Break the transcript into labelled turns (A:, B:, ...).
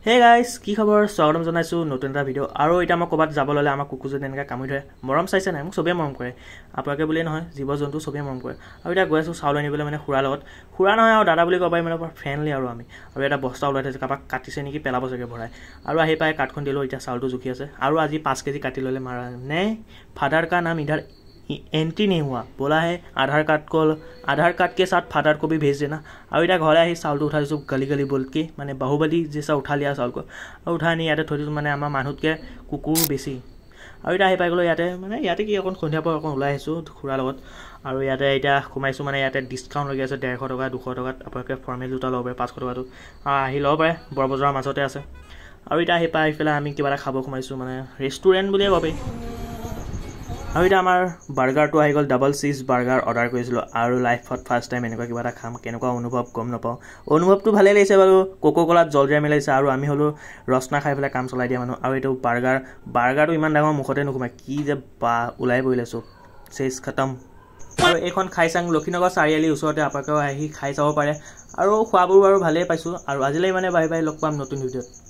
A: Hey guys কি খবৰ স্বাগতম জনাইছোঁ নতুন এটা ভিডিঅ' আৰু এতিয়া মই ক'ৰবাত যাব ল'লে আমাৰ কুকুৰজনী এনেকৈ কামুৰি ধৰে মৰম চাইছে নাই মোক চবেই মৰম কৰে আপোনালোকে বুলিয়ে নহয় জীৱ জন্তু চবেই মৰম কৰে আৰু এতিয়া গৈ আছোঁ চাউল আনিবলৈ মানে খুৰাৰ লগত খুৰা নহয় আৰু দাদা বুলি ক'ব পাৰি মানে ফ্ৰেণ্ডলি আৰু আমি আৰু এটা বস্তা ওলাই থৈছে কাৰোবাক কাটিছে নেকি পেলাব চাগে ভৰাই আৰু আহি পাই কাঠখন দিলোঁ এতিয়া চাউলটো জুখি আছে আৰু আজি 5 কেজি কাটি ল'লে মাৰা নে फादर का नाम इधर एंट्री नहीं हुआ बोला है आधार कार्ड के साथ फादर को भी भेज देना और इतना घर आई चाउल उठा दीजिए गली गली बोल के मैंने बाहुबली जैसा उठा लिया चाउल को और उठा नहीं इतने थी मैंने आम मानुतक कुकुर बेसि और इतना पाई गलो इते मैं इते कि सन्धिया पर ओলাই खुरार लगत और इते इतना सोमाइसो मैं इते डिस्काउंट लगे 150 टका 200 टका अपने फर्मेल जूता लब पारे 500 टका लब पारे बर बजार मजते आसे और इतना पाई पे आम क्या खा सोमाइसो मैं रेस्टुरेंट बुलिए कबी और इतना आम बार्गार तो गल डबल चीज बार्गार अर्डार कर लाइफत फार्स्ट टाइम एने क्या खाम के अनुभव गम नापाँ अनुभव तो भाले लगे बार कोको कलात जल दिया मिलाइছে और आम हलो रसना खाई पे काम चलाई दिया मानुह और ये बार्गार तो इमान डाँगर मुखते नुसुमाय कि बा ऊल् पड़े चब शेष खतम और ये खाईसांग लक्षीनगर चारिआली ऊरते आपको खाई चाब पारे और खुआबोर बार भाले पाइছোঁ और आजिले माने बाय बाय लग पाम नतुन भिडिओत।